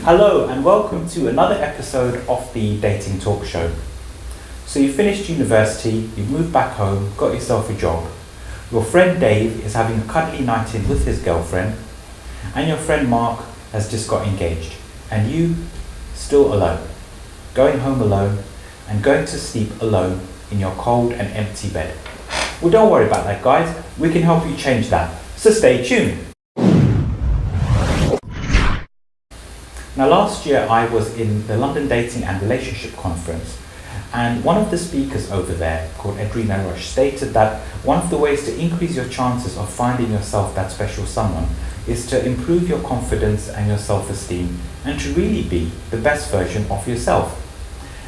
Hello and welcome to another episode of the Dating Talk Show. So you finished university, you've moved back home, got yourself a job. Your friend Dave is having a cuddly night in with his girlfriend, and your friend Mark has just got engaged, and you still alone, going home alone and going to sleep alone in your cold and empty bed. Well, don't worry about that, guys. We can help you change that. So stay tuned. Now, last year I was in the London Dating and Relationship Conference, and one of the speakers over there, called Edrina Rush, stated that one of the ways to increase your chances of finding yourself that special someone is to improve your confidence and your self-esteem and to really be the best version of yourself.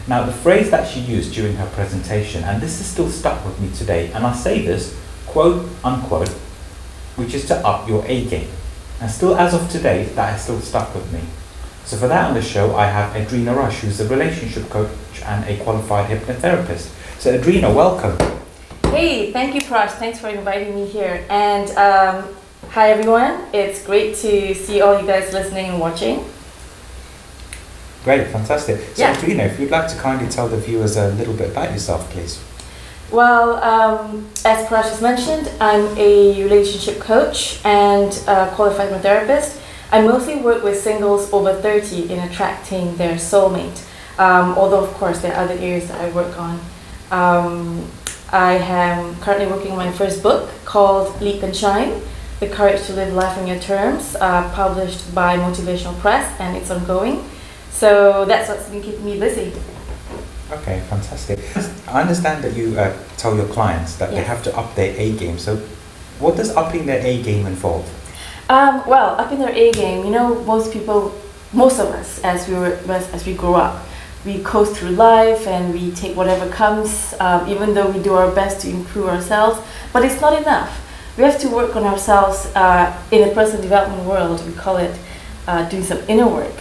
Now, the phrase that she used during her presentation, and this is still stuck with me today, and I say this, quote unquote, which is to up your A game. And still, as of today, that has still stuck with me. So for that on the show, I have Edrina Rush, who's a relationship coach and a qualified hypnotherapist. So Edrina, welcome. Hey, thank you, Prash. Thanks for inviting me here. And hi, everyone. It's great to see all you guys listening and watching. Great, fantastic. So Yeah. Edrina, if you'd like to kindly tell the viewers a little bit about yourself, please. Well, as Prash has mentioned, I'm a relationship coach and a qualified hypnotherapist. I mostly work with singles over 30 in attracting their soulmate, although of course there are other areas that I work on. I am currently working on my first book called Leap and Shine, The Courage to Live Life on Your Terms, published by Motivational Press, and it's ongoing. So that's what's been keeping me busy. Okay, fantastic. I understand that you tell your clients that they have to up their A game. So what does upping their A game involve? Well, up in their A game, you know, most of us, as we grow up, we coast through life and we take whatever comes, even though we do our best to improve ourselves, but it's not enough. We have to work on ourselves in the personal development world. We call it doing some inner work,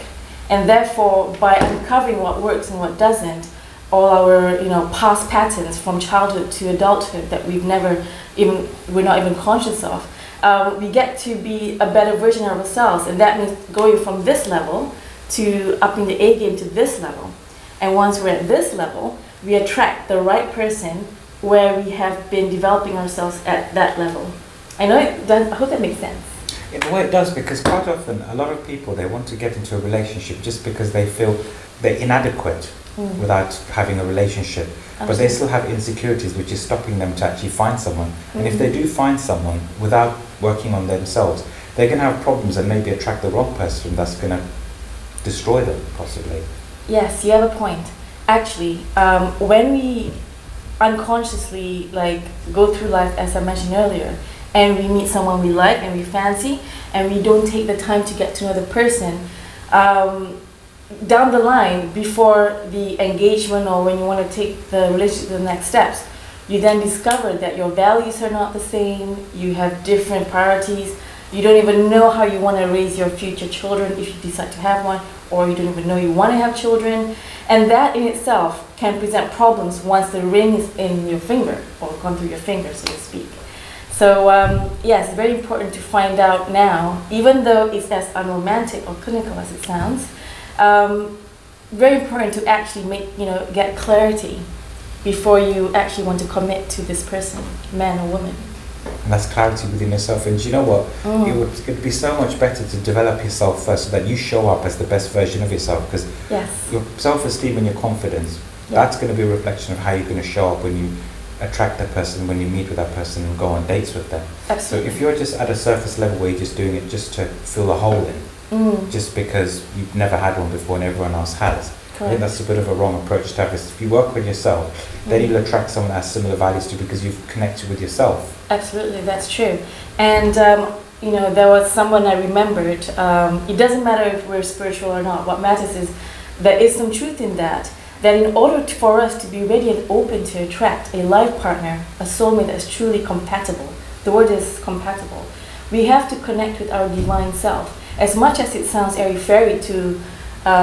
and therefore, by uncovering what works and what doesn't, all our past patterns from childhood to adulthood that we're not even conscious of. We get to be a better version of ourselves, and that means going from this level to upping the A game to this level. And once we're at this level, we attract the right person where we have been developing ourselves at that level. I hope that makes sense. In a way it does, because quite often a lot of people, they want to get into a relationship just because they feel they're inadequate without having a relationship. But they still have insecurities which is stopping them to actually find someone. And if they do find someone without working on themselves, they're going to have problems and maybe attract the wrong person that's going to destroy them, possibly. Yes, you have a point. Actually, when we unconsciously go through life, as I mentioned earlier, and we meet someone we like and we fancy, and we don't take the time to get to know the person, down the line, before the engagement or when you want to take the relationship to the next steps, you then discover that your values are not the same, you have different priorities, you don't even know how you want to raise your future children if you decide to have one, or you don't even know you want to have children, and that in itself can present problems once the ring is in your finger, or gone through your finger, so to speak. So yes, it's very important to find out now, even though it's as unromantic or clinical as it sounds. Very important to actually get clarity before you actually want to commit to this person, man or woman. And that's clarity within yourself. And do you know what? It'd be so much better to develop yourself first, so that you show up as the best version of yourself. Because your self-esteem and your confidence, that's going to be a reflection of how you're going to show up when you attract that person, when you meet with that person and go on dates with them. Absolutely. So if you're just at a surface level where you're just doing it just to fill a hole in, just because you've never had one before and everyone else has. Correct. I think that's a bit of a wrong approach to have. If you work with yourself, then you'll attract someone that has similar values to you because you've connected with yourself. Absolutely, that's true. And there was someone I remembered. It doesn't matter if we're spiritual or not. What matters is there is some truth in that in order for us to be ready and open to attract a life partner, a soulmate that is truly compatible, the word is compatible, we have to connect with our divine self. As much as it sounds airy-fairy to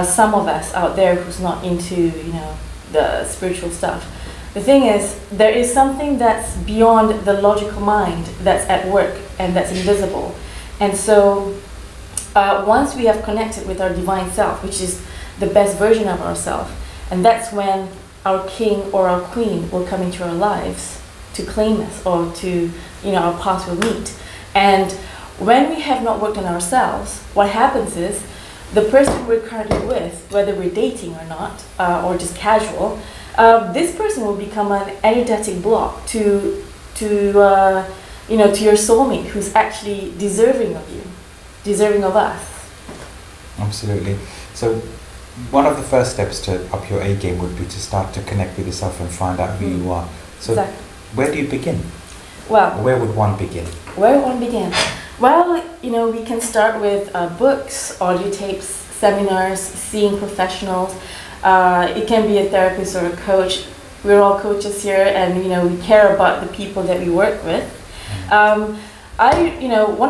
some of us out there who's not into the spiritual stuff, the thing is, there is something that's beyond the logical mind that's at work and that's invisible. And so once we have connected with our divine self, which is the best version of ourselves, and that's when our king or our queen will come into our lives to claim us, or to, our paths will meet. And when we have not worked on ourselves, what happens is the person we're currently with, whether we're dating or not, or just casual, this person will become an energetic block to your soulmate, who's actually deserving of you, deserving of us. Absolutely. So one of the first steps to up your A game would be to start to connect with yourself and find out who you are. So exactly. Where do you begin? Well, where would one begin? Where would one begin? Well, we can start with books, audio tapes, seminars, seeing professionals. It can be a therapist or a coach. We're all coaches here, and we care about the people that we work with. One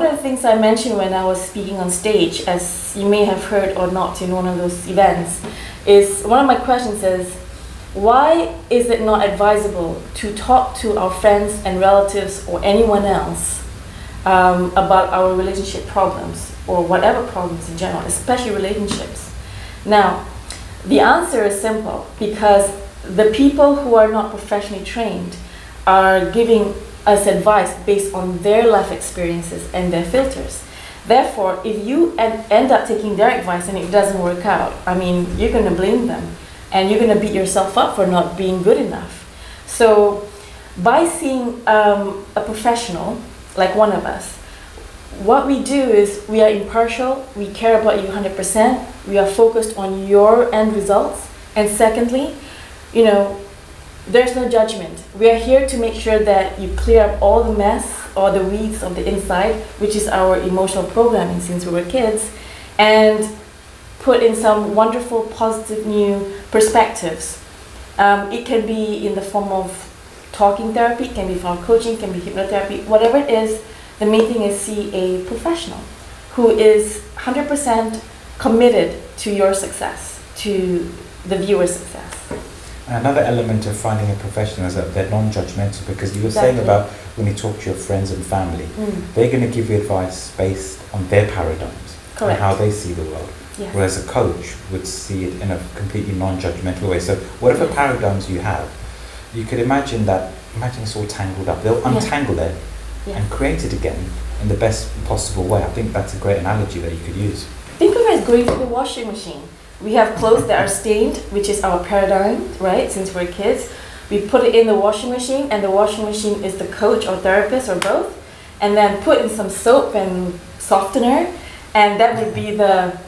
of the things I mentioned when I was speaking on stage, as you may have heard or not in one of those events, is one of my questions is, why is it not advisable to talk to our friends and relatives or anyone else about our relationship problems, or whatever problems in general, especially relationships? Now, the answer is simple, because the people who are not professionally trained are giving us advice based on their life experiences and their filters. Therefore, if you end up taking their advice and it doesn't work out, you're going to blame them, and you're going to beat yourself up for not being good enough. So by seeing a professional like one of us, what we do is we are impartial, we care about you 100%, we are focused on your end results, and secondly, there's no judgment. We are here to make sure that you clear up all the mess or the weeds of the inside, which is our emotional programming since we were kids, and put in some wonderful, positive, new perspectives. It can be in the form of talking therapy, it can be from coaching, it can be hypnotherapy, whatever it is. The main thing is see a professional who is 100% committed to your success, to the viewer's success. Another element of finding a professional is that they're non-judgmental, because you were saying about when you talk to your friends and family, they're going to give you advice based on their paradigms. Correct. And how they see the world. Yes. Whereas a coach would see it in a completely non-judgmental way. So whatever paradigms you have, you could imagine it's all tangled up. They'll untangle it and create it again in the best possible way. I think that's a great analogy that you could use. Think of it as going through the washing machine. We have clothes that are stained, which is our paradigm, right? Since we're kids, we put it in the washing machine, and the washing machine is the coach or therapist or both, and then put in some soap and softener, and that would be the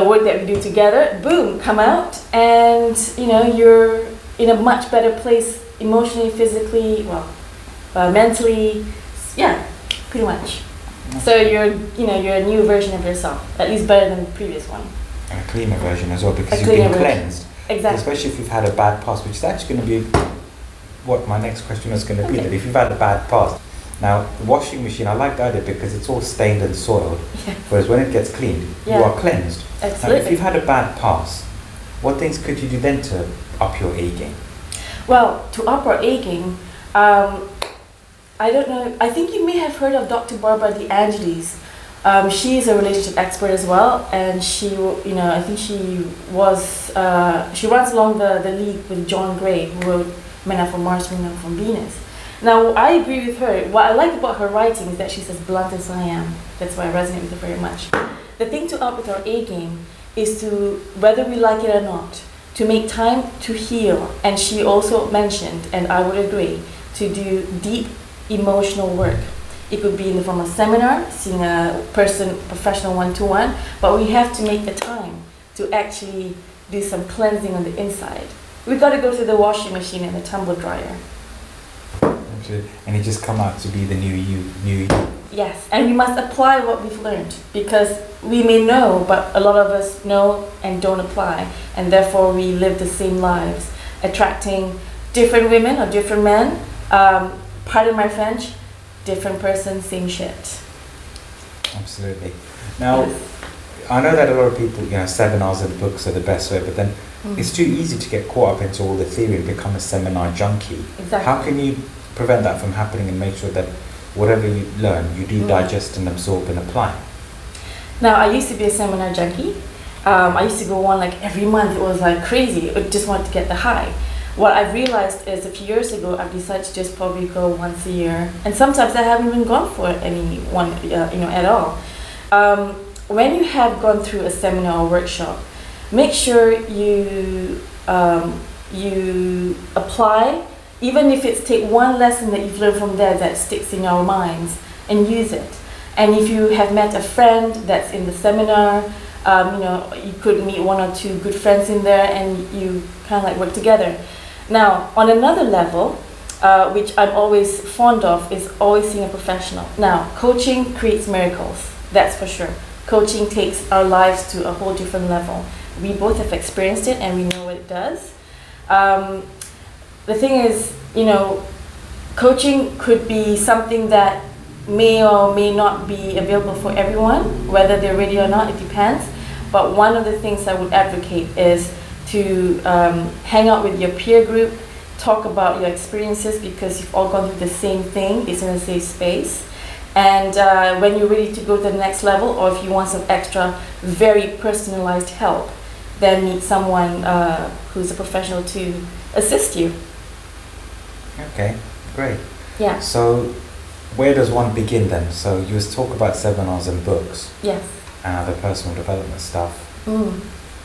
work that we do together. Boom, come out, and you're in a much better place emotionally, physically, mentally. Yeah, pretty much. So you're a new version of yourself, at least better than the previous one. And a cleaner version as well, because you've been cleansed. Exactly. Especially if you've had a bad past, which is actually going to be what my next question is going to be. That if you've had a bad past, now the washing machine, I like the idea because it's all stained and soiled, whereas when it gets cleaned, you are cleansed. Absolutely. Now, if you've had a bad past, what things could you do then to up your A game? Well, to up our A game, I don't know. I think you may have heard of Dr. Barbara DeAngelis. She's a relationship expert as well, and I think she runs along the league with John Gray, who wrote Men Are From Mars, Women Are From Venus. Now, I agree with her. What I like about her writing is that she's as blunt as I am. That's why I resonate with her very much. The thing to up with our A game is to, whether we like it or not, to make time to heal. And she also mentioned, and I would agree, to do deep emotional work. It could be in the form of seminar, seeing a person, professional one-to-one, but we have to make the time to actually do some cleansing on the inside. We've got to go to the washing machine and the tumble dryer. Absolutely. And you just come out to be the new you. Yes, and we must apply what we've learned, because we may know, but a lot of us know and don't apply, and therefore we live the same lives, attracting different women or different men. Pardon my French, different person, same shit. Absolutely. Now, I know that a lot of people, seminars and books are the best way, but then it's too easy to get caught up into all the theory and become a seminar junkie. Exactly. How can you prevent that from happening and make sure that whatever you learn, you do digest and absorb and apply? Now, I used to be a seminar junkie. I used to go on like every month. It was like crazy. I just wanted to get the high. What I've realized is a few years ago, I've decided to just probably go once a year. And sometimes I haven't even gone for any one, at all. When you have gone through a seminar or workshop, make sure you apply, even if it's take one lesson that you've learned from there that sticks in our minds, and use it. And if you have met a friend that's in the seminar, you could meet one or two good friends in there and you kind of like work together. Now, on another level, which I'm always fond of, is always seeing a professional. Now, coaching creates miracles, that's for sure. Coaching takes our lives to a whole different level. We both have experienced it and we know what it does. The thing is, coaching could be something that may or may not be available for everyone, whether they're ready or not, it depends. But one of the things I would advocate is to hang out with your peer group, talk about your experiences because you've all gone through the same thing, it's in a safe space. And when you're ready to go to the next level, or if you want some extra, very personalized help, then meet someone who's a professional to assist you. Okay, great. Yeah. So, where does one begin then? So, you talk about seminars and books. Yes. And other personal development stuff. Mm.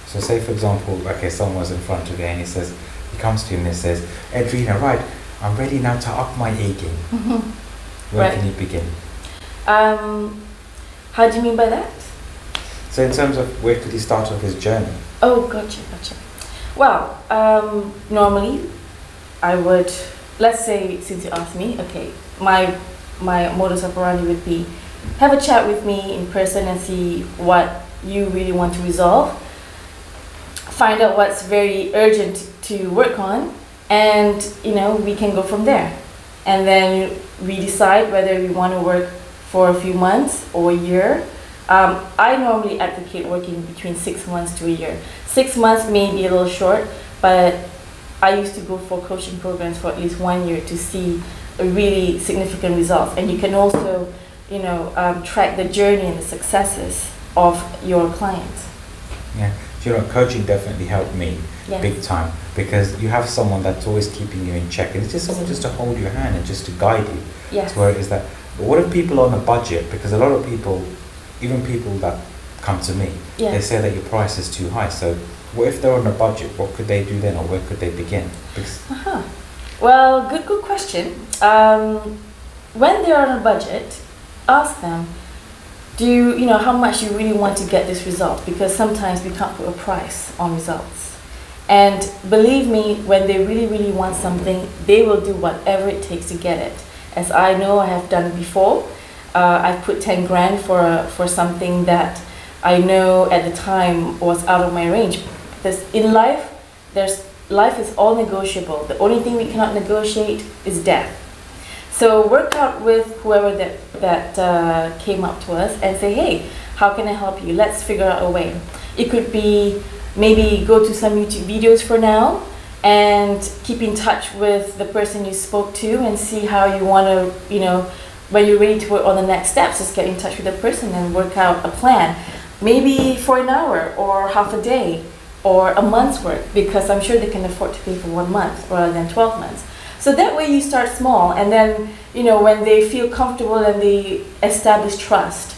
So, say for example, someone was in front of you and he comes to you and he says, Edrina, right, I'm ready now to up my A game. Mm-hmm. Where can you begin? How do you mean by that? So in terms of where could he start off his journey? Oh, gotcha. Well, normally I would, let's say, since you asked me, okay, my modus operandi would be have a chat with me in person and see what you really want to resolve. Find out what's very urgent to work on, and we can go from there. And then we decide whether we want to work for a few months or a year. I normally advocate working between 6 months to a year. 6 months may be a little short, but I used to go for coaching programs for at least 1 year to see a really significant results. And you can also, track the journey and the successes of your clients. Yeah, coaching definitely helped me big time, because you have someone that's always keeping you in check, and it's just someone just to hold your hand and just to guide you. Yes. To where it is that. But what if people are on a budget? Because a lot of people, even people that come to me, they say that your price is too high. So what if they're on a budget? What could they do then, or where could they begin? Well, good question. When they're on a budget, ask them, how much you really want to get this result? Because sometimes we can't put a price on results. And believe me, when they really, really want something, they will do whatever it takes to get it. As I know, I have done before. I've put 10 grand for something that I know at the time was out of my range. Because in life, life is all negotiable. The only thing we cannot negotiate is death. So work out with whoever that came up to us and say, hey, how can I help you? Let's figure out a way. It could be maybe go to some YouTube videos for now and keep in touch with the person you spoke to and see how you want to, when you're ready to work on the next steps, just get in touch with the person and work out a plan. Maybe for an hour or half a day or a month's work, because I'm sure they can afford to pay for 1 month rather than 12 months. So that way you start small, and then, when they feel comfortable and they establish trust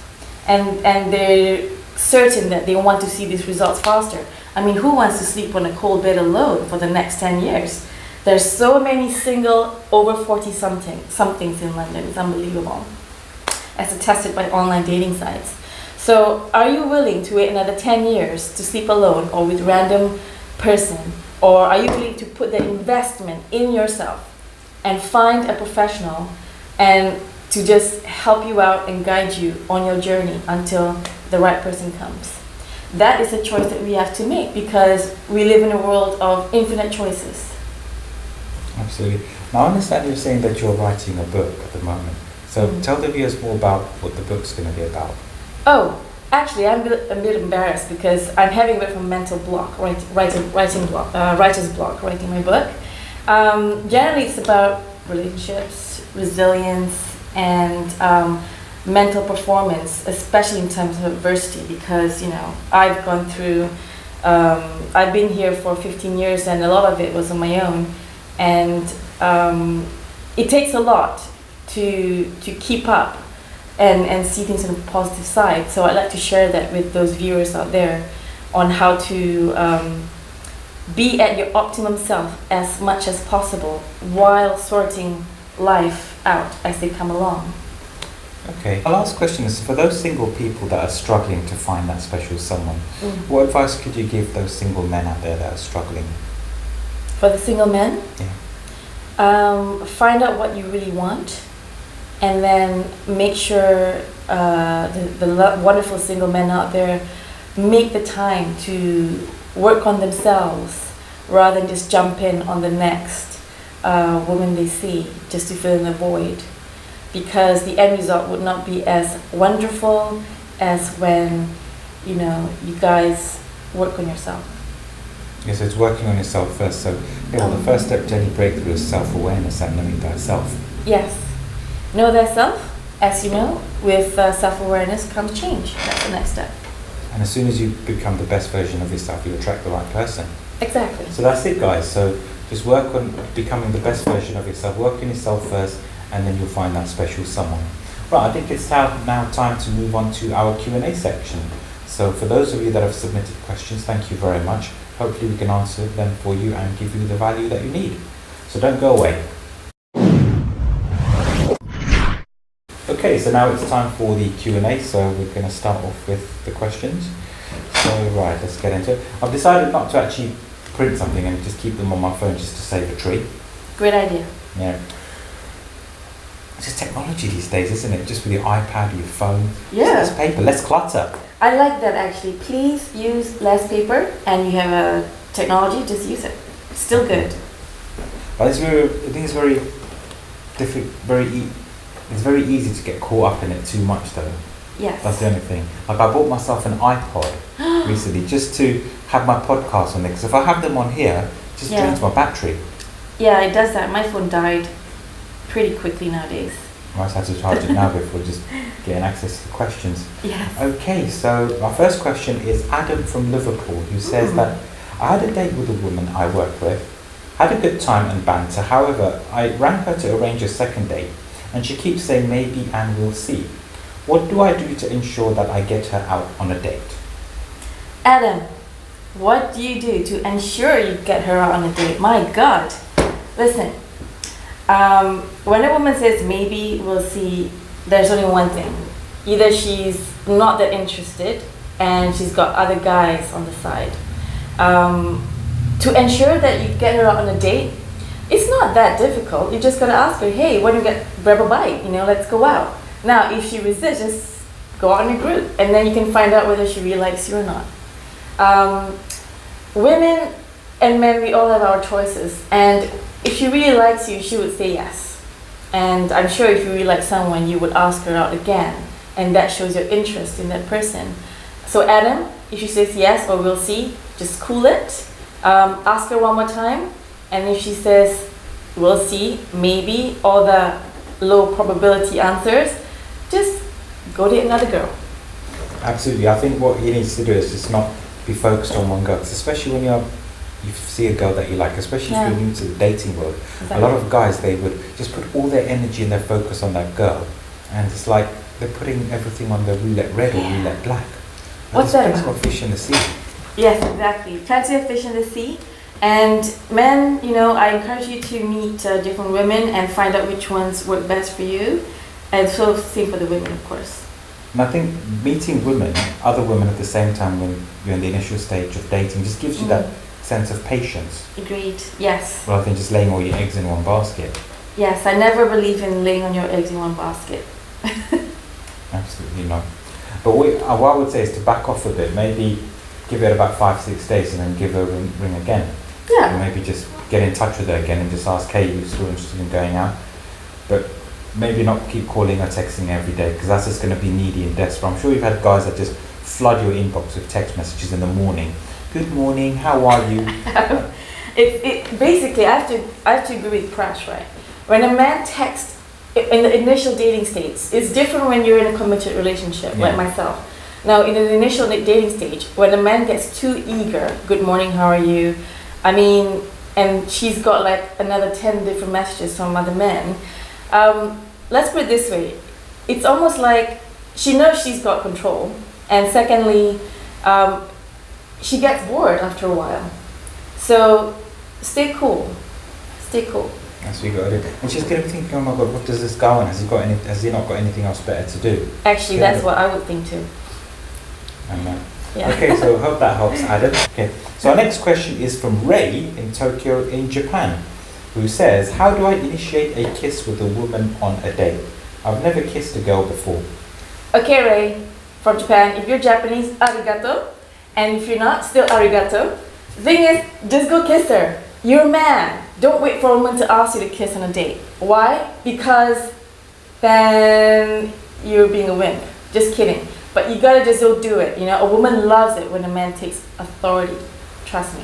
and they're certain that they want to see these results faster. I mean, who wants to sleep on a cold bed alone for the next 10 years? There's so many single over 40 somethings in London. It's unbelievable, as attested by online dating sites. So are you willing to wait another 10 years to sleep alone or with random person? Or are you willing to put the investment in yourself and find a professional and to just help you out and guide you on your journey until the right person comes? That is a choice that we have to make, because we live in a world of infinite choices. Absolutely. Now I understand you're saying that you're writing a book at the moment. So tell the viewers more about what the book's going to be about. Oh, actually, I'm a bit embarrassed because I'm having a bit of a mental block, writer's block, writing my book. Generally, it's about relationships, resilience, and mental performance, especially in times of adversity, because I've gone through. I've been here for 15 years, and a lot of it was on my own, and it takes a lot to keep up and see things on the positive side. So I'd like to share that with those viewers out there on how to be at your optimum self as much as possible while sorting life out as they come along. Okay. Our last question is, for those single people that are struggling to find that special someone, what advice could you give those single men out there that are struggling? For the single men? Yeah. Find out what you really want, and then make sure the wonderful single men out there make the time to work on themselves rather than just jump in on the next woman they see just to fill in the void, because the end result would not be as wonderful as when you guys work on yourself. Yes, it's working on yourself first. So the first step to any breakthrough is self-awareness and knowing thyself. Yes. Know thyself. As you know, with self-awareness comes change. That's the next step. And as soon as you become the best version of yourself, you attract the right person. Exactly. So that's it, guys. So just work on becoming the best version of yourself. Work on yourself first, and then you'll find that special someone. Right, I think it's now time to move on to our Q&A section. So for those of you that have submitted questions, thank you very much. Hopefully we can answer them for you and give you the value that you need. So don't go away. Okay, so now it's time for the Q&A, so we're going to start off with the questions. So right, let's get into it. I've decided not to actually print something and just keep them on my phone just to save a tree. Great idea. Yeah. It's just technology these days, isn't it? Just with your iPad, your phone. Yeah. Less paper, less clutter. I like that actually. Please use less paper, and you have a technology, just use it. It's still good. But I think it's very difficult, it's very easy to get caught up in it too much though. Yes. That's the only thing. Like I bought myself an iPod recently just to have my podcast on it, because if I have them on here, it just drains my battery. Yeah, it does that. My phone died pretty quickly nowadays. I just have to charge it now before just getting access to the questions. Yes. Okay, so our first question is Adam from Liverpool, who says that I had a date with a woman I work with, had a good time and banter. However, I rang her to arrange a second date, and she keeps saying maybe and we'll see. What do I do to ensure that I get her out on a date? Adam, what do you do to ensure you get her out on a date? My God. Listen, when a woman says maybe we'll see, there's only one thing. Either she's not that interested and she's got other guys on the side. To ensure that you get her out on a date, it's not that difficult. You just gotta ask her, hey, why don't you grab a bite? Let's go out. Now, if she resists, just go out in a group, and then you can find out whether she really likes you or not. Women and men, we all have our choices, and if she really likes you, she would say yes. And I'm sure if you really like someone, you would ask her out again, and that shows your interest in that person. So Adam, if she says yes or we'll see, just cool it. Ask her one more time, and if she says we'll see, maybe, all the low probability answers, just go date another girl. Absolutely. I think what he needs to do is just not be focused on one girl, 'cause especially when you see a girl that you like, especially if you're new to the dating world. Exactly. A lot of guys, they would just put all their energy and their focus on that girl, and it's like they're putting everything on the roulette red or roulette black. What's that about? Plenty of fish in the sea. Yes, exactly. Plenty of fish in the sea. And men, I encourage you to meet different women and find out which ones work best for you. And so same for the women, of course. And I think meeting women, other women at the same time when you're in the initial stage of dating, just gives you that sense of patience. Agreed, yes. Rather than just laying all your eggs in one basket. Yes, I never believe in laying on your eggs in one basket. Absolutely not. But what I would say is to back off a bit, maybe give it about 5-6 days and then give her a ring again. Yeah. Or maybe just get in touch with her again and just ask, hey, you still interested in going out? But maybe not keep calling or texting every day, because that's just going to be needy and desperate. I'm sure you've had guys that just flood your inbox with text messages in the morning. Good morning, how are you? Basically, I have to agree with Prash, right? When a man texts in the initial dating stage. It's different when you're in a committed relationship, Yeah. like myself. Now, in the initial dating stage, when a man gets too eager, good morning, how are you? I mean, and she's got like another 10 different messages from other men. Let's put it this way. It's almost like she knows she's got control. And secondly, she gets bored after a while. So stay cool. Stay cool. That's what you got to do. And she's going to be thinking, oh my God, what does this guy want? Has he not got anything else better to do? Actually, that's what I would think too. Yeah. Okay, so I hope that helps, Adam. Okay, so our next question is from Ray in Tokyo in Japan, who says, how do I initiate a kiss with a woman on a date? I've never kissed a girl before. Okay, Ray, from Japan, if you're Japanese, arigato. And if you're not, still arigato. The thing is, just go kiss her. You're a man. Don't wait for a woman to ask you to kiss on a date. Why? Because then you're being a wimp. Just kidding. But you gotta just go do it. You know, a woman loves it when a man takes authority. Trust me.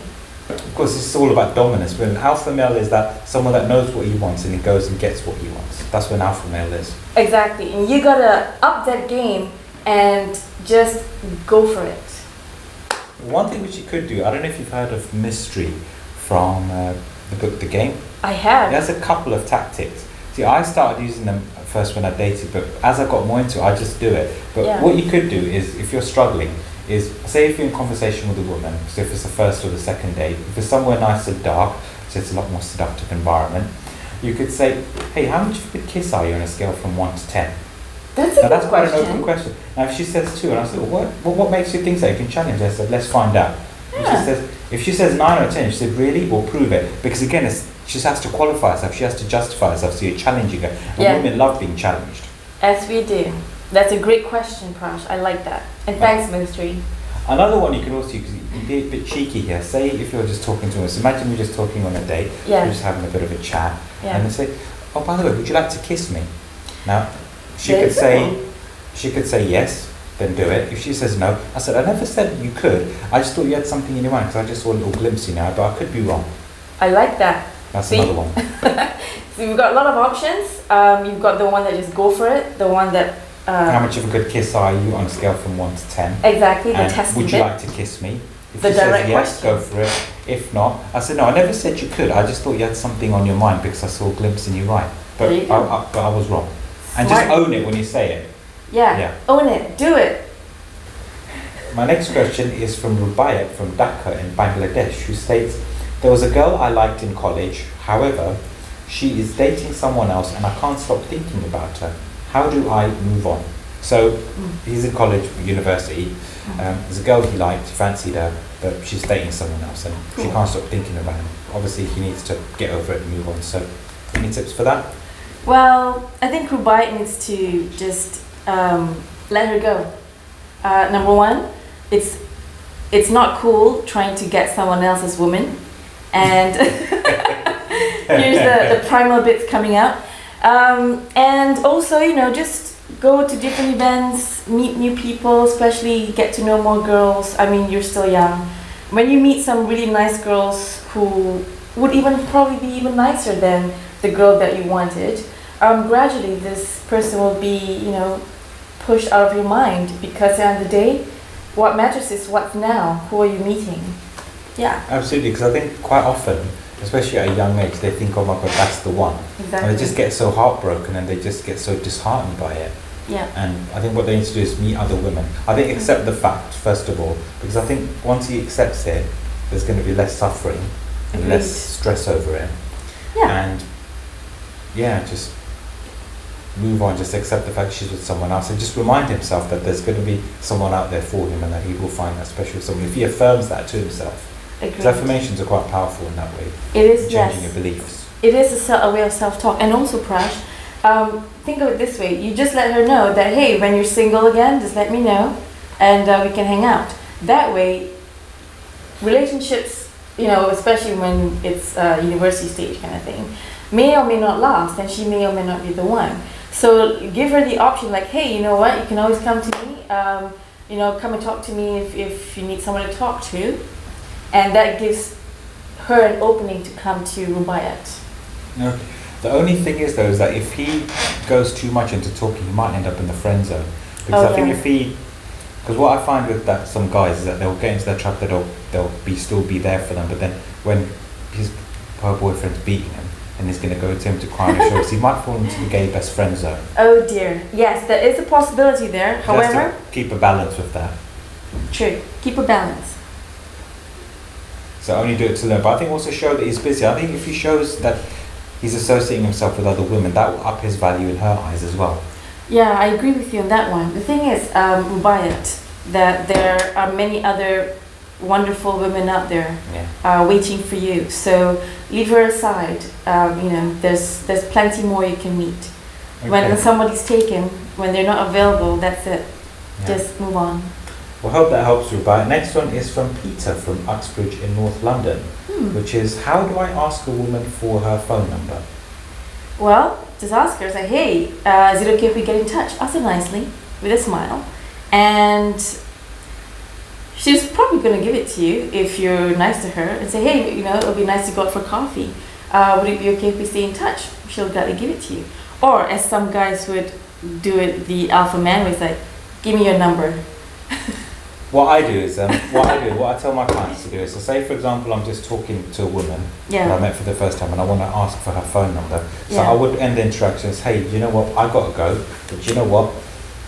Of course, it's all about dominance. But an alpha male is that someone that knows what he wants and he goes and gets what he wants. That's what an alpha male is. Exactly. And you gotta up that game and just go for it. One thing which you could do, I don't know if you've heard of Mystery from the book The Game. I have. It has a couple of tactics. See, I started using them first when I dated, but as I got more into it, I just do it. But Yeah. what you could do is, if you're struggling, is say if you're in conversation with a woman, so if it's the first or the second date, if it's somewhere nice and dark, so it's a lot more seductive environment, you could say, hey, how much of a kiss are you on a scale from 1 to 10? That's a Now that's good quite question. an open question. Now if she says 2, and I said, well, what makes you think so? You can challenge her. I said, let's find out. Yeah. If she says 9 or 10, she said, really? Well, prove it. Because again, she just has to qualify herself. She has to justify herself. So you're challenging her. And Yeah. women love being challenged. As we do. That's a great question, Prash. I like that. And thanks, Mystery. Another one you can also use, you can be a bit cheeky here. Say if you're just talking to us, imagine you're just talking on a date, Yeah. you're just having a bit of a chat, Yeah. and they say, oh, by the way, would you like to kiss me? Now, she There could you say, go. yes, then do it. If she says no, I said, I never said you could. I just thought you had something in your mind because I just saw a little glimpse in you, but I could be wrong. I like that. That's See? another one. So you've got a lot of options. You've got the one that just go for it, the one that How much of a good kiss are you on a scale from 1 to 10? exactly the And testing would you bit. like to kiss me? If The she says direct yes, question. go for it. If not, I said, no, I never said you could. I just thought you had something on your mind because I saw a glimpse in you, right? But There you go. but I was wrong. And Smart. just own it when you say it. Yeah. Yeah. Own it. Do it. My next question is from Rubaiyat from Dhaka in Bangladesh, who states, there was a girl I liked in college. However, she is dating someone else and I can't stop thinking about her. How do I move on? So he's in college, university. There's a girl he liked, fancied her, but she's dating someone else and she Cool. can't stop thinking about him. Obviously, he needs to get over it and move on. So, any tips for that? Well, I think Rubai needs to just let her go. Number one, it's not cool trying to get someone else's woman, and here's the primal bits coming out. And also, just go to different events, meet new people, especially get to know more girls. I mean, you're still young. When you meet some really nice girls who would probably be even nicer than the girl that you wanted, gradually this person will be, pushed out of your mind, because at the end of the day, what matters is what's now. Who are you meeting? Yeah, Absolutely, because I think quite often, especially at a young age, they think, oh my God, that's the one. exactly. And they just get so heartbroken and they just get so disheartened by it. Yeah, And I think what they need to do is meet other women. I think accept the fact, first of all, because I think once he accepts it, there's going to be less suffering and Agreed. less stress over it. yeah, And yeah, just move on, just accept the fact she's with someone else and just remind himself that there's going to be someone out there for him and that he will find that special someone. If he affirms that to himself, because agreed. affirmations are quite powerful in that way, It is, changing yes. your beliefs. It is a way of self-talk. And also, Prash, think of it this way. You just let her know that, hey, when you're single again, just let me know, and we can hang out. That way, relationships, especially when it's university stage kind of thing, may or may not last, and she may or may not be the one. So give her the option, like, hey, you know what, you can always come to me, come and talk to me if you need someone to talk to. And that gives her an opening to come to Rubaiyat. Okay. The only thing is though is that if he goes too much into talking, he might end up in the friend zone. Because I think if he, because what I find with that some guys is that they'll get into their trap that they'll still be there for them, but then when her boyfriend's beating him and he's going to go to him to cry on his shoulders, he might fall into the gay best friend zone. Oh dear. Yes, there is a possibility there. So However, keep a balance with that. true. Keep a balance. So only do it to learn. But I think also show that he's busy. I think if he shows that he's associating himself with other women, that will up his value in her eyes as well. Yeah, I agree with you on that one. The thing is, Rubaiyat, that there are many other wonderful women out there waiting for you. So leave her aside. There's plenty more you can meet. Okay. When somebody's taken, when they're not available, that's it. Yeah. Just move on. Well, I hope that helps, Rubai. Next one is from Peter from Uxbridge in North London, which is, how do I ask a woman for her phone number? Well, just ask her, say, hey, is it okay if we get in touch? Ask her nicely, with a smile. And she's probably going to give it to you if you're nice to her and say, hey, it would be nice to go out for coffee. Would it be okay if we stay in touch? She'll gladly give it to you. Or as some guys would do it the alpha man way, it's like, give me your number. What I do is, what I tell my clients to do is, so say for example, I'm just talking to a woman that I met for the first time and I want to ask for her phone number. So I would end the interaction as, hey, you know what, I got to go, but you know what,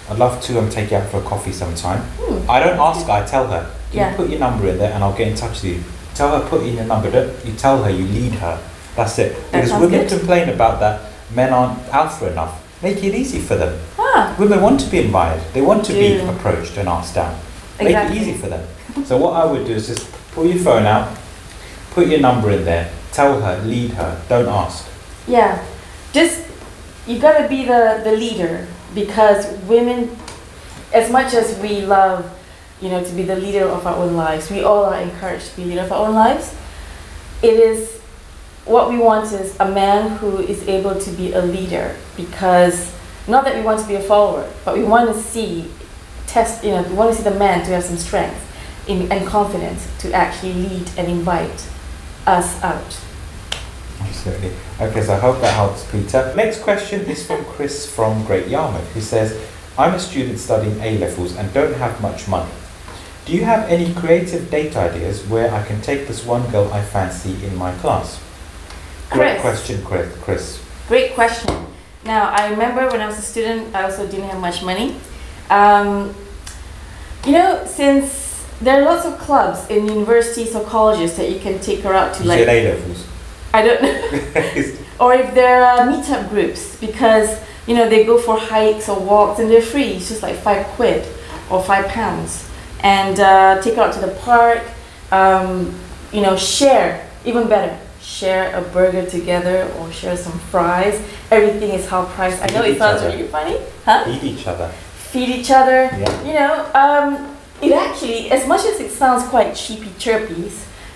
I'd love to take you out for a coffee sometime. I don't ask her, I tell her, you put your number in there and I'll get in touch with you. Tell her, put in your number, don't you tell her, you lead her. That's it. Because women complain about that men aren't alpha enough. Make it easy for them. Women want to be invited. They want to be approached and asked out. Make it easy for them. So what I would do is just pull your phone out, put your number in there, tell her, lead her, don't ask. Yeah, just, you gotta be the leader, because women, as much as we love, to be the leader of our own lives, we all are encouraged to be leader of our own lives. It is, what we want is a man who is able to be a leader, because, not that we want to be a follower, but we want to see we want to see the man to have some strength and confidence to actually lead and invite us out. Absolutely. Okay, so I hope that helps, Peter. Next question is from Chris from Great Yarmouth, who says, I'm a student studying A-levels and don't have much money. Do you have any creative date ideas where I can take this one girl I fancy in my class? Great question, Chris. Great question. Now, I remember when I was a student, I also didn't have much money. Since there are lots of clubs in universities or colleges that you can take her out to, like A-levels. I don't know. Or if there are meetup groups, because they go for hikes or walks and they're free. It's just like £5 or £5, and take her out to the park. Share, even better. Share a burger together or share some fries. Everything is half price. I know it sounds really funny. Feed each other. Feed each other. Yeah. It actually, as much as it sounds quite cheapy chirpy,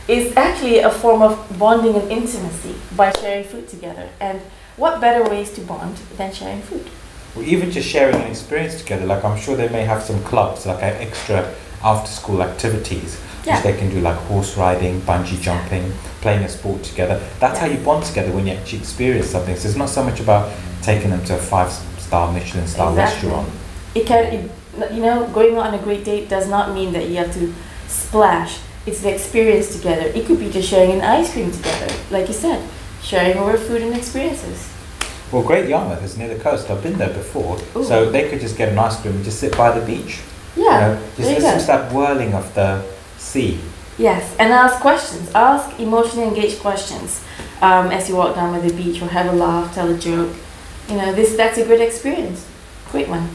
is actually a form of bonding and intimacy by sharing food together. And what better ways to bond than sharing food? Well, even just sharing an experience together. Like, I'm sure they may have some clubs, like extra after-school activities, which they can do, like horse riding, bungee jumping, playing a sport together. That's how you bond together, when you actually experience something. So it's not so much about taking them to a 5-star Michelin star restaurant. Going on a great date does not mean that you have to splash. It's the experience together. It could be just sharing an ice cream together, like you said, sharing over food and experiences. Well, Great Yarmouth is near the coast. I've been there before. So they could just get an ice cream and just sit by the beach. Yeah, just listen to that whirling of the sea. Yes, and ask questions. Ask emotionally engaged questions as you walk down by the beach, or have a laugh, tell a joke. That's a great experience. Great one.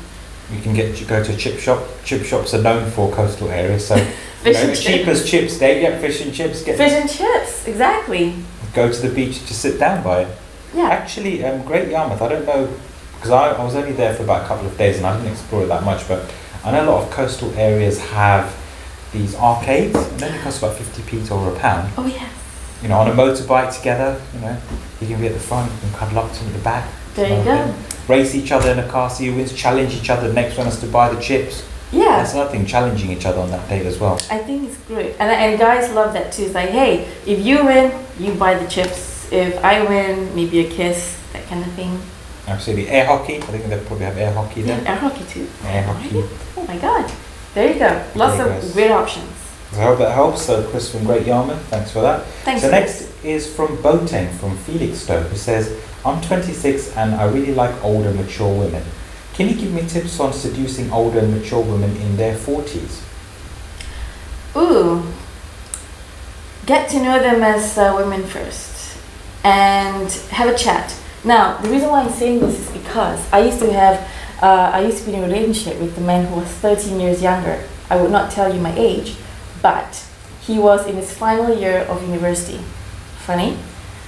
You can go to a chip shop. Chip shops are known for coastal areas, so cheap as chips. They get fish and chips. Fish and chips, exactly. Go to the beach, just sit down by it. Yeah. Actually, Great Yarmouth, I don't know, because I was only there for about a couple of days and I didn't explore it that much, but I know a lot of coastal areas have these arcades, and then it costs about 50p or £1. Oh yes. On a motorbike together, you can be at the front and cuddle up to the back. There you go. Race each other in a car, see who wins, challenge each other, the next one has to buy the chips. Yeah. That's another thing, challenging each other on that date as well. I think it's great. And guys love that too. It's like, hey, if you win, you buy the chips. If I win, maybe a kiss. that kind of thing. Absolutely. Air hockey. I think they'll probably have air hockey there. Yeah, air hockey too. Air hockey. Oh my god. There you go. Lots of great options. So I hope that helps. So Chris from Great Yarmouth, thanks for that. Thanks. So next is from Boateng from Felixstowe, who says, I'm 26 and I really like older, mature women. Can you give me tips on seducing older and mature women in their 40s? Ooh. Get to know them as women first and have a chat. Now, the reason why I'm saying this is because I used to be in a relationship with a man who was 13 years younger. I would not tell you my age, but he was in his final year of university. Funny.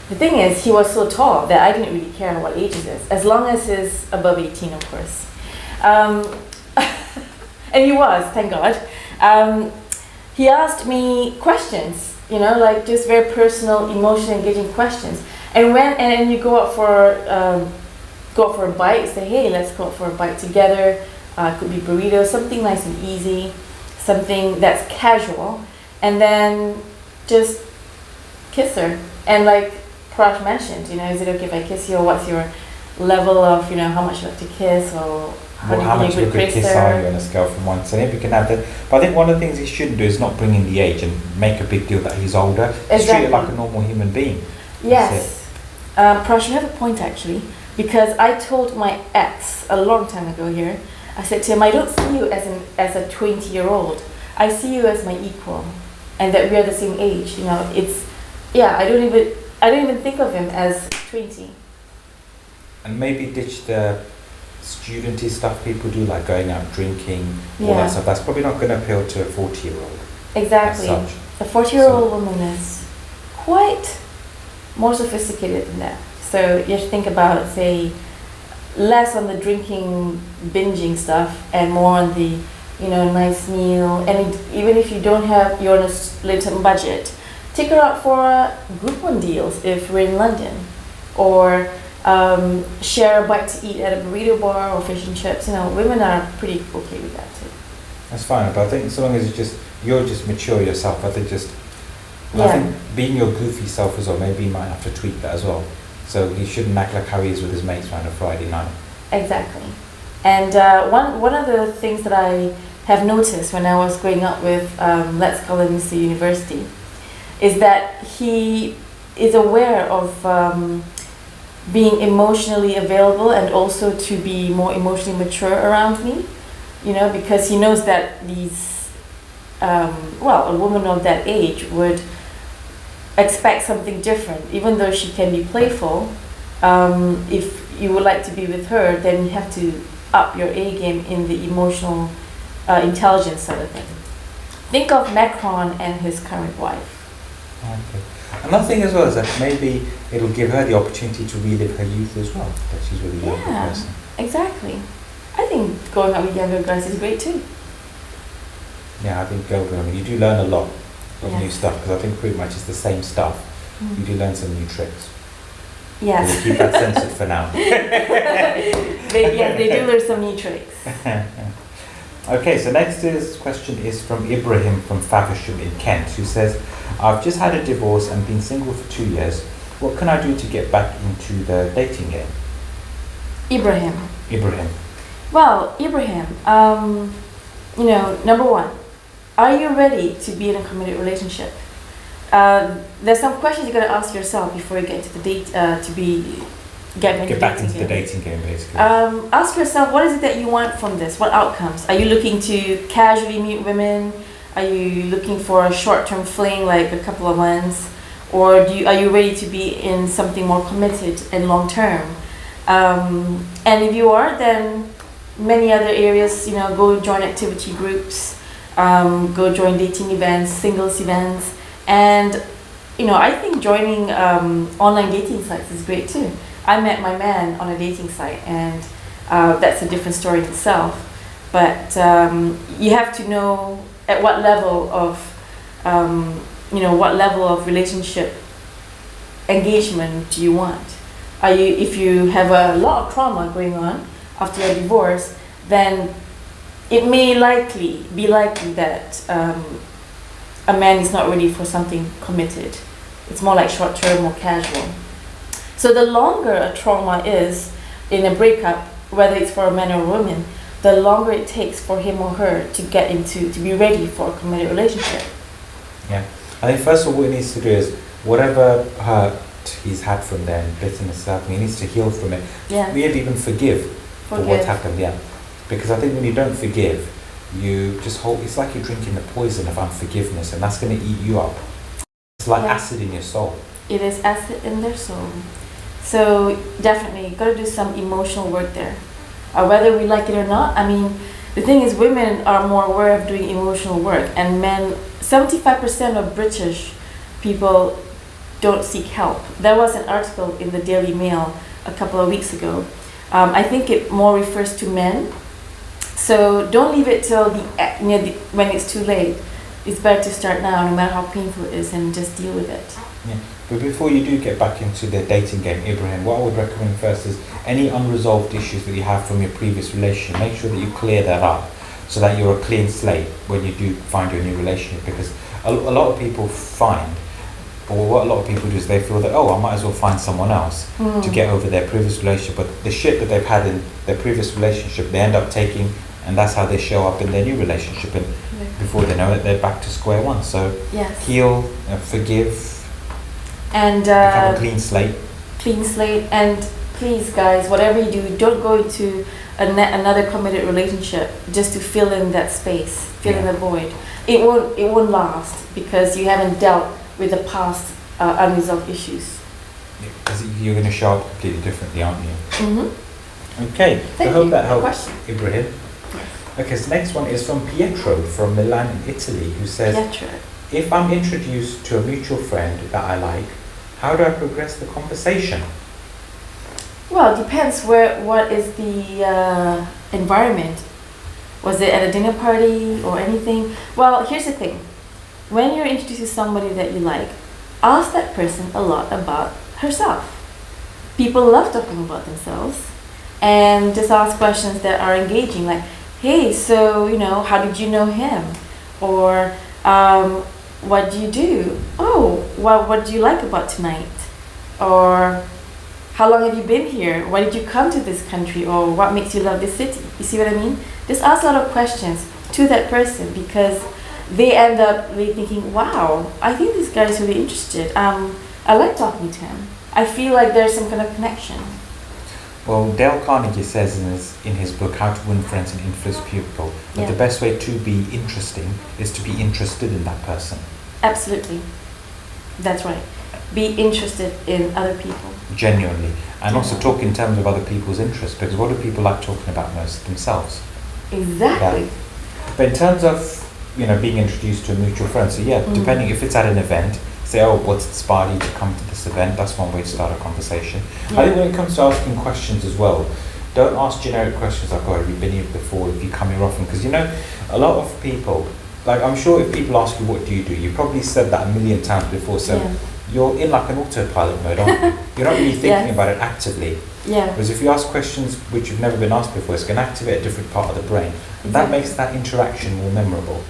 The thing is, he was so tall that I didn't really care what age he is, as long as he's above 18, of course. And he was, thank God. He asked me questions, you know, like just very personal, emotional, engaging questions. And when you go out for a bite, say, hey, let's go out for a bite together. Could be burritos, something nice and easy, something that's casual, and then just kiss her. And like Prash mentioned, you know, is it okay if I kiss you, or what's your level of, you know, how much you like to kiss, or how much of a good kiss are you on a scale from 1 to 10? We can have that. But I think one of the things he shouldn't do is not bring in the age and make a big deal that he's older. Just treat it like a normal human being. Yes. Prash, you have a point actually, because I told my ex a long time ago here, I said to him, I don't see you as a 20-year-old. I see you as my equal, and that we are the same age. You know, I don't even think of him as 20. And maybe ditch the studenty stuff people do, like going out drinking, all that stuff. That's probably not going to appeal to a 40-year-old. Exactly. A 40-year-old woman is quite more sophisticated than that. So you have to think about, say, less on the drinking, binging stuff, and more on the, you know, nice meal. And even if you're on a limited budget, take her out for Groupon deals if we're in London, or share a bite to eat at a burrito bar or fish and chips. You know, women are pretty okay with that too. That's fine, but I think so long as you're just mature yourself, I think I think being your goofy self as well, maybe you might have to tweak that as well. So he shouldn't act like how he is with his mates around a Friday night. Exactly. And one of the things that I have noticed when I was growing up with, let's call it Mr. University, is that he is aware of being emotionally available and also to be more emotionally mature around me, you know, because he knows that a woman of that age would expect something different, even though she can be playful. If you would like to be with her, then you have to up your A game in the emotional intelligence side of thing. Think of Macron and his current wife. Okay. Another thing as well is that maybe it'll give her the opportunity to relive her youth as well, that she's with a younger person. Exactly. I think going out with younger guys is great too. Yeah, I think you do learn a lot of new stuff, because I think pretty much it's the same stuff. You do learn some new tricks. Yes. We'll keep that censored for now. They do learn some new tricks. Okay, so next question is from Ibrahim from Faversham in Kent, who says, I've just had a divorce and been single for 2 years. What can I do to get back into the dating game? Ibrahim. Well, Ibrahim, you know, number one, are you ready to be in a committed relationship? There's some questions you got to ask yourself before you get into the get back into the dating game, basically. Ask yourself, what is it that you want from this? What outcomes? Are you looking to casually meet women? Are you looking for a short-term fling, like a couple of months? Or are you ready to be in something more committed and long-term? And if you are, then many other areas, you know, go join activity groups, go join dating events, singles events, and you know, I think joining online dating sites is great too. I met my man on a dating site, and that's a different story in itself. But you have to know at what level of relationship engagement do you want. If you have a lot of trauma going on after your divorce, then it may be likely that a man is not ready for something committed. It's more like short-term or casual. So the longer a trauma is in a breakup, whether it's for a man or a woman, the longer it takes for him or her to to be ready for a committed relationship. Yeah. I think first of all what he needs to do is whatever hurt he's had from there and bitterness he needs to heal from it. Yeah. Maybe even forgive for what's happened, yeah. Because I think when you don't forgive, you just hold, it's like you're drinking the poison of unforgiveness, and that's going to eat you up. It's like acid in your soul. It is acid in their soul. So definitely, got to do some emotional work there. Whether we like it or not, I mean, the thing is women are more aware of doing emotional work, and men, 75% of British people don't seek help. There was an article in the Daily Mail a couple of weeks ago. I think it more refers to men. So don't leave it till when it's too late. It's better to start now, no matter how painful it is, and just deal with it. Yeah. But before you do get back into the dating game, Ibrahim, what I would recommend first is any unresolved issues that you have from your previous relationship, make sure that you clear that up so that you're a clean slate when you do find your new relationship. Because a lot of people find, or what a lot of people do is they feel that, I might as well find someone else to get over their previous relationship. But the shit that they've had in their previous relationship, they end up taking, and that's how they show up in their new relationship. And before they know it, they're back to square one. So heal, forgive, and become a clean slate. Clean slate, and please, guys, whatever you do, don't go into another committed relationship just to fill in that space, fill in the void. It won't last because you haven't dealt with the past unresolved issues. Because you're going to show up completely differently, aren't you? Mm-hmm. Okay, I hope that helps, question. Ibrahim. Okay, so next one is from Pietro from Milan in Italy, who says, Pietro. If I'm introduced to a mutual friend that I like, how do I progress the conversation? Well, it depends what is the environment. Was it at a dinner party or anything? Well, here's the thing. When you're introduced to somebody that you like, ask that person a lot about herself. People love talking about themselves, and just ask questions that are engaging, like, hey, so, how did you know him? Or, what do you do? Oh, what do you like about tonight? Or, how long have you been here? Why did you come to this country? Or what makes you love this city? You see what I mean? Just ask a lot of questions to that person, because they end up really thinking, wow, I think this guy is really interested. I like talking to him. I feel like there's some kind of connection. Well, Dale Carnegie says in his book, How to Win Friends and Influence People, that the best way to be interesting is to be interested in that person. Absolutely. That's right. Be interested in other people. Genuinely. And also talk in terms of other people's interests, because what do people like talking about most? Themselves. Exactly. But in terms of, being introduced to a mutual friend, so depending if it's at an event, say, what's inspired you to come to this event? That's one way to start a conversation. I think when it comes to asking questions as well, don't ask generic questions like, have you been here before? Have you come here often? Because, a lot of people, like, I'm sure if people ask you, what do? You probably said that a million times before. So you're in like an autopilot mode, aren't you? You're not really thinking about it actively. Yeah. Whereas if you ask questions which you've never been asked before, it's going to activate a different part of the brain. And that makes that interaction more memorable.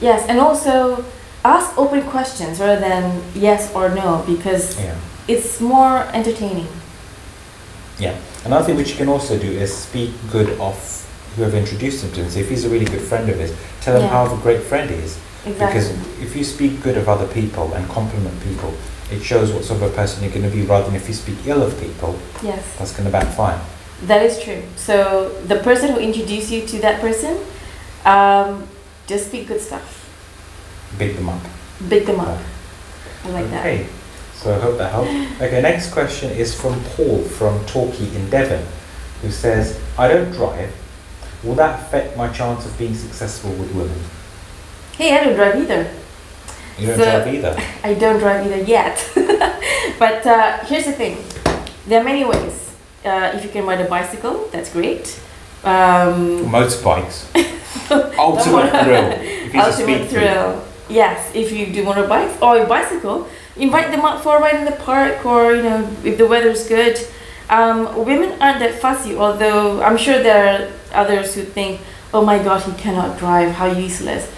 Yes, and also ask open questions rather than yes or no, because it's more entertaining. Yeah. Another thing which you can also do is speak good of whoever introduced him to him. So if he's a really good friend of his, tell him how of a great friend he is. Exactly. Because if you speak good of other people and compliment people, it shows what sort of a person you're going to be, rather than if you speak ill of people, that's going to backfire. That is true. So the person who introduced you to that person, just speak good stuff. Big them up. Big them up. I like that. Okay, so I hope that helped. Okay, next question is from Paul from Torquay in Devon, who says, I don't drive. Will that affect my chance of being successful with women? Hey, I don't drive either. You don't drive either? I don't drive either yet. But here's the thing. There are many ways. If you can ride a bicycle, that's great. Motorbikes. Ultimate thrill. If he's Ultimate thrill. Yes, if you do motorbikes or a bicycle, invite them out for a ride in the park, or if the weather's good. Women aren't that fussy, although I'm sure there are others who think, oh my god, he cannot drive, how useless.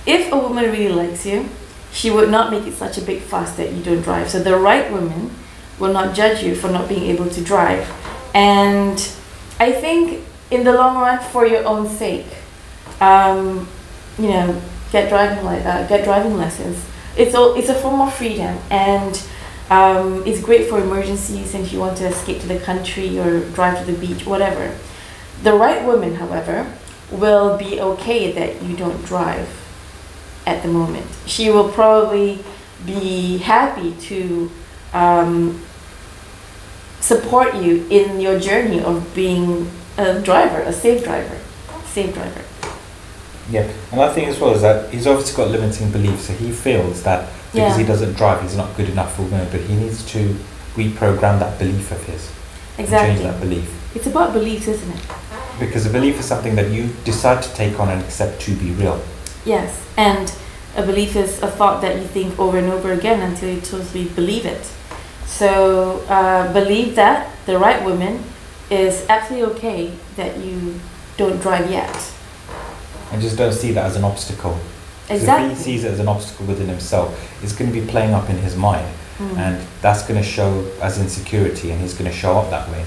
If a woman really likes you, she would not make it such a big fuss that you don't drive. So the right woman will not judge you for not being able to drive. And I think in the long run, for your own sake, you know, get driving lessons. It's a form of freedom, and it's great for emergencies and if you want to escape to the country or drive to the beach, whatever. The right woman, however, will be okay that you don't drive at the moment. She will probably be happy to support you in your journey of being a driver, a safe driver. Yeah, another thing as well is that he's obviously got limiting beliefs, so he feels that because he doesn't drive, he's not good enough for women, but he needs to reprogram that belief of his. Exactly. And change that belief. It's about beliefs, isn't it? Because a belief is something that you decide to take on and accept to be real. Yes, and a belief is a thought that you think over and over again until you totally believe it. So believe that the right woman is absolutely okay that you don't drive yet. And just don't see that as an obstacle. Exactly. If he sees it as an obstacle within himself, it's going to be playing up in his mind, and that's going to show as insecurity, and he's going to show up that way.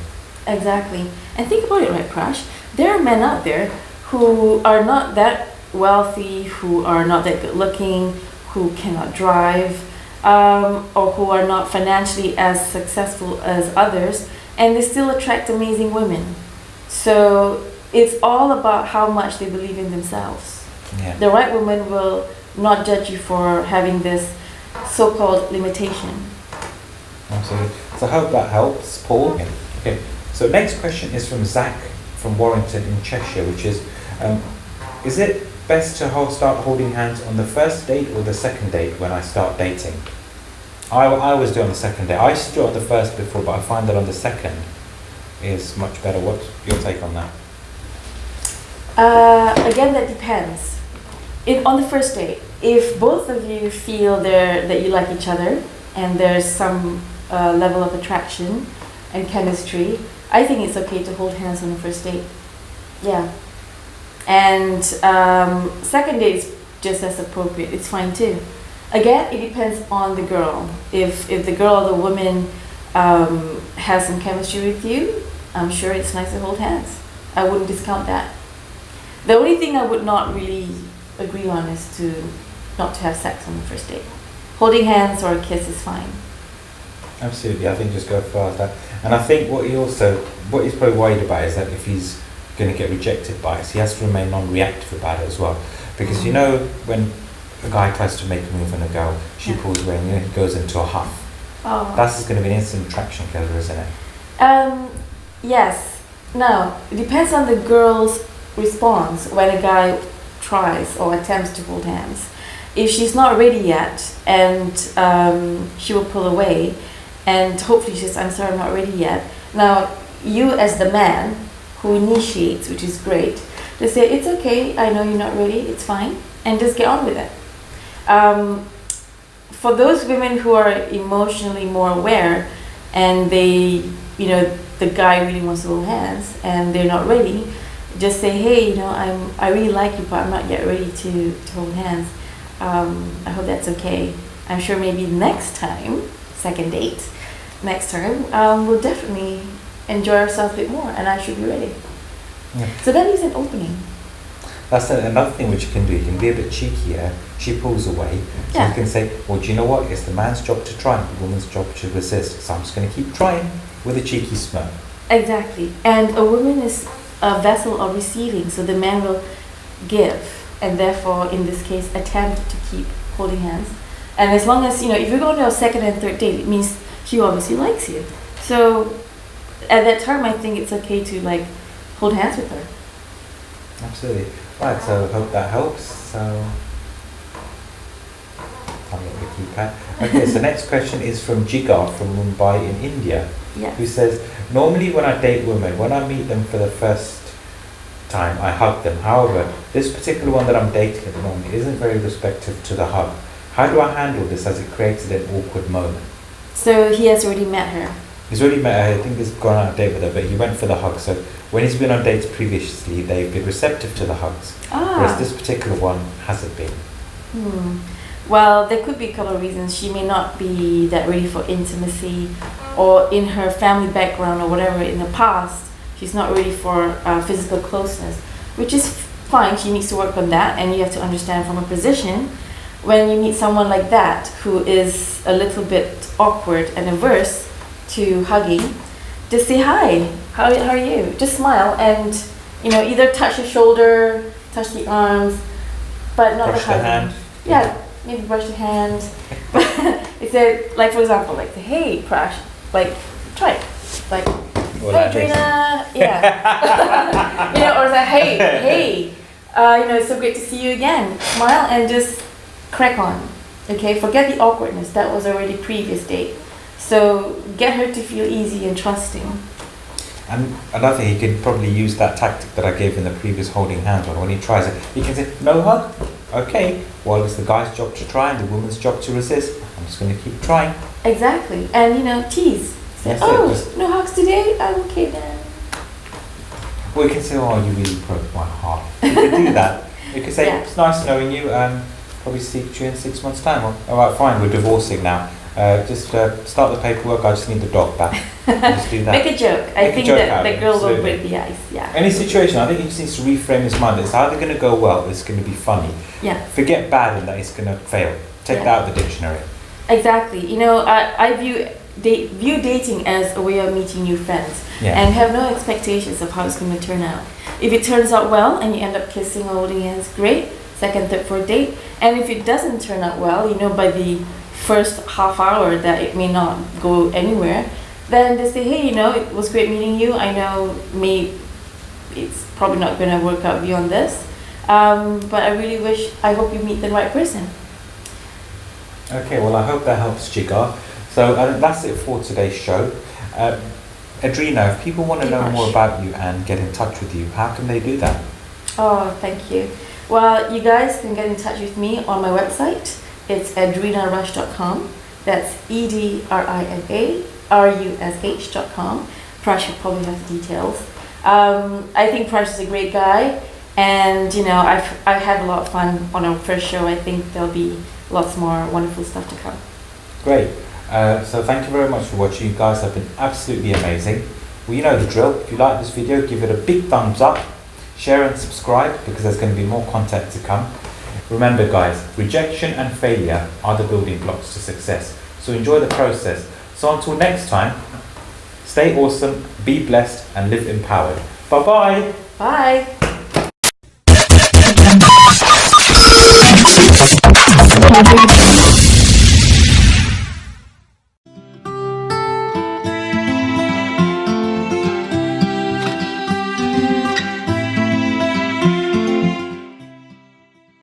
Exactly. And think about it, right, Prash? There are men out there who are not that wealthy, who are not that good looking, who cannot drive, or who are not financially as successful as others, and they still attract amazing women. So it's all about how much they believe in themselves. Yeah. The right woman will not judge you for having this so-called limitation. Absolutely. So I hope that helps, Paul. Okay. So next question is from Zach from Warrington in Cheshire, which is it best to start holding hands on the first date or the second date when I start dating? I always do on the second date. I used to do it on the first before, but I find that on the second is much better. What's your take on that? Again, that depends. On the first date, if both of you feel that you like each other and there's some level of attraction and chemistry, I think it's okay to hold hands on the first date. Yeah. And second date is just as appropriate. It's fine too. Again, it depends on the girl. If the girl or the woman has some chemistry with you, I'm sure it's nice to hold hands. I wouldn't discount that. The only thing I would not really agree on is not to have sex on the first date. Holding hands or a kiss is fine. Absolutely, I think just go as far as that. And I think what he's probably worried about is that if he's going to get rejected by us, he has to remain non-reactive about it as well. Because you know, when a guy tries to make a move on a girl, she pulls away and he goes into a huff. Oh. That's just going to be an instant attraction killer, isn't it? Yes. Now, it depends on the girl's response when a guy tries or attempts to hold hands. If she's not ready yet and she will pull away, and hopefully she says, I'm sorry, I'm not ready yet. Now, you as the man who initiates, which is great, to say, it's okay, I know you're not ready, it's fine, and just get on with it. For those women who are emotionally more aware and they, the guy really wants to hold hands and they're not ready, just say, hey, I really like you, but I'm not yet ready to hold hands. I hope that's okay. I'm sure maybe next time, second date, next time, we'll definitely enjoy ourselves a bit more and I should be ready. Yeah. So that is an opening. That's another thing which you can do. You can be a bit cheekier. She pulls away. So you can say, well, do you know what? It's the man's job to try and the woman's job to resist. So I'm just going to keep trying with a cheeky smirk. Exactly. And a woman is a vessel of receiving. So the man will give and therefore, in this case, attempt to keep holding hands. And as long as, if you're going to a second and third date, it means she obviously likes you. So at that time, I think it's okay to hold hands with her. Absolutely. Right, so hope that helps. So I'm going to keep that. Okay, so next question is from Jigar from Mumbai in India, who says, normally when I date women, when I meet them for the first time, I hug them. However, this particular one that I'm dating at the moment isn't very receptive to the hug. How do I handle this as it created an awkward moment? So he has already met her. He's already met her. I think he's gone on a date with her, but he went for the hug. So when he's been on dates previously, they've been receptive to the hugs. Whereas this particular one hasn't been. Well, there could be a couple of reasons. She may not be that ready for intimacy, or in her family background or whatever in the past, she's not ready for physical closeness, which is fine. She needs to work on that, and you have to understand from her position, when you meet someone like that who is a little bit awkward and averse to hugging, just say hi. How are you? Just smile and either touch the shoulder, touch the arms, but not Brush the hugging. the hand. Yeah, maybe brush the hand. It's like for example, like say, hey Prash, like try it, like Well, hey like this. Edrina, yeah, or say hey, it's so great to see you again. Smile and just crack on. Okay, forget the awkwardness. That was already previous date. So get her to feel easy and trusting. And another thing, he could probably use that tactic that I gave in the previous holding hands one. When he tries it, he can say, no hug? Okay, well, it's the guy's job to try and the woman's job to resist. I'm just going to keep trying. Exactly. And, tease. Say, That's it, no hugs today? I'm okay then. Well, you can say, oh, you really broke my heart. You could do that. You could say, Yeah. it's nice knowing you, probably see you in 6 months' time. All right, fine, we're divorcing now. Just start the paperwork, I just need the dog back. Just do that. Make a joke. I Make a think joke that out of the it, girl will absolutely. break the ice. Yeah. Any situation, I think he just needs to reframe his mind. It's either going to go well, it's going to be funny. Yeah. Forget bad and that it's going to fail. Take Yeah. that out of the dictionary. Exactly. I view dating as a way of meeting new friends, Yeah. and have no expectations of how it's going to turn out. If it turns out well and you end up kissing or holding hands, great. Second, third, fourth date. And if it doesn't turn out well, by the first half hour that it may not go anywhere, then they say, hey, it was great meeting you. I know it's probably not going to work out beyond this, but I hope you meet the right person. Okay, well, I hope that helps, Jigar. So that's it for today's show. Edrina, if people want to know more about you and get in touch with you, how can they do that? Oh, thank you. Well, you guys can get in touch with me on my website. It's edrinarush.com. That's EDRINARUSH.com. Prash should probably have the details. I think Prash is a great guy, and I had a lot of fun on our first show. I think there'll be lots more wonderful stuff to come. Great. So thank you very much for watching. You guys have been absolutely amazing. Well, you know the drill. If you like this video, give it a big thumbs up. Share and subscribe, because there's going to be more content to come. Remember guys, rejection and failure are the building blocks to success. So enjoy the process. So until next time, stay awesome, be blessed and live empowered. Bye-bye. Bye.